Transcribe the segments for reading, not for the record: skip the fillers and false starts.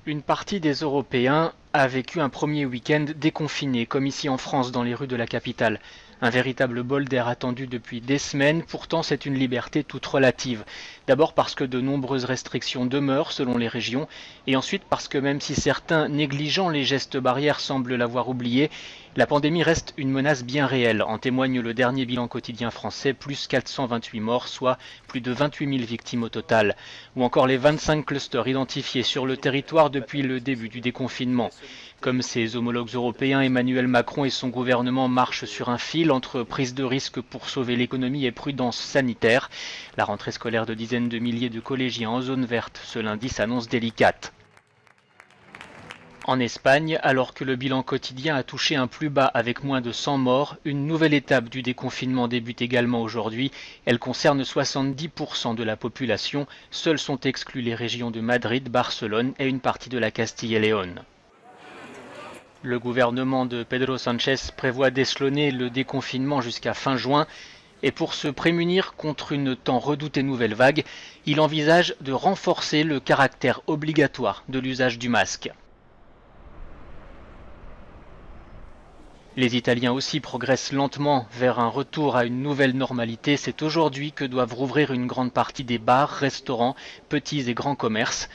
Une partie des Européens a vécu un premier week-end déconfiné, comme ici en France dans les rues de la capitale. Un véritable bol d'air attendu depuis des semaines, pourtant c'est une liberté toute relative. D'abord parce que de nombreuses restrictions demeurent selon les régions, et ensuite parce que même si certains négligent les gestes barrières semblent l'avoir oublié, la pandémie reste une menace bien réelle. En témoigne le dernier bilan quotidien français, plus 428 morts, soit plus de 28 000 victimes au total. Ou encore les 25 clusters identifiés sur le territoire depuis le début du déconfinement. Comme ses homologues européens, Emmanuel Macron et son gouvernement marchent sur un fil entre prise de risque pour sauver l'économie et prudence sanitaire. La rentrée scolaire de dizaines de milliers de collégiens en zone verte ce lundi s'annonce délicate. En Espagne, alors que le bilan quotidien a touché un plus bas avec moins de 100 morts, une nouvelle étape du déconfinement débute également aujourd'hui. Elle concerne 70% de la population. Seules sont exclues les régions de Madrid, Barcelone et une partie de la Castille et Léon. Le gouvernement de Pedro Sánchez prévoit d'échelonner le déconfinement jusqu'à fin juin. Et pour se prémunir contre une tant redoutée nouvelle vague, il envisage de renforcer le caractère obligatoire de l'usage du masque. Les Italiens aussi progressent lentement vers un retour à une nouvelle normalité. C'est aujourd'hui que doivent rouvrir une grande partie des bars, restaurants, petits et grands commerces.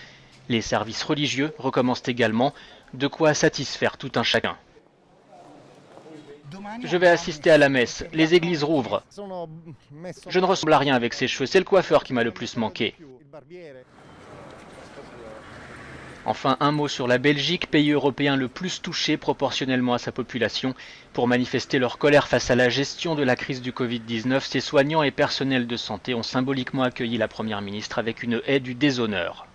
Les services religieux recommencent également, de quoi satisfaire tout un chacun. Je vais assister à la messe, les églises rouvrent. Je ne ressemble à rien avec ces cheveux, c'est le coiffeur qui m'a le plus manqué. Enfin, un mot sur la Belgique, pays européen le plus touché proportionnellement à sa population. Pour manifester leur colère face à la gestion de la crise du Covid-19, ses soignants et personnels de santé ont symboliquement accueilli la Première ministre avec une haie du déshonneur.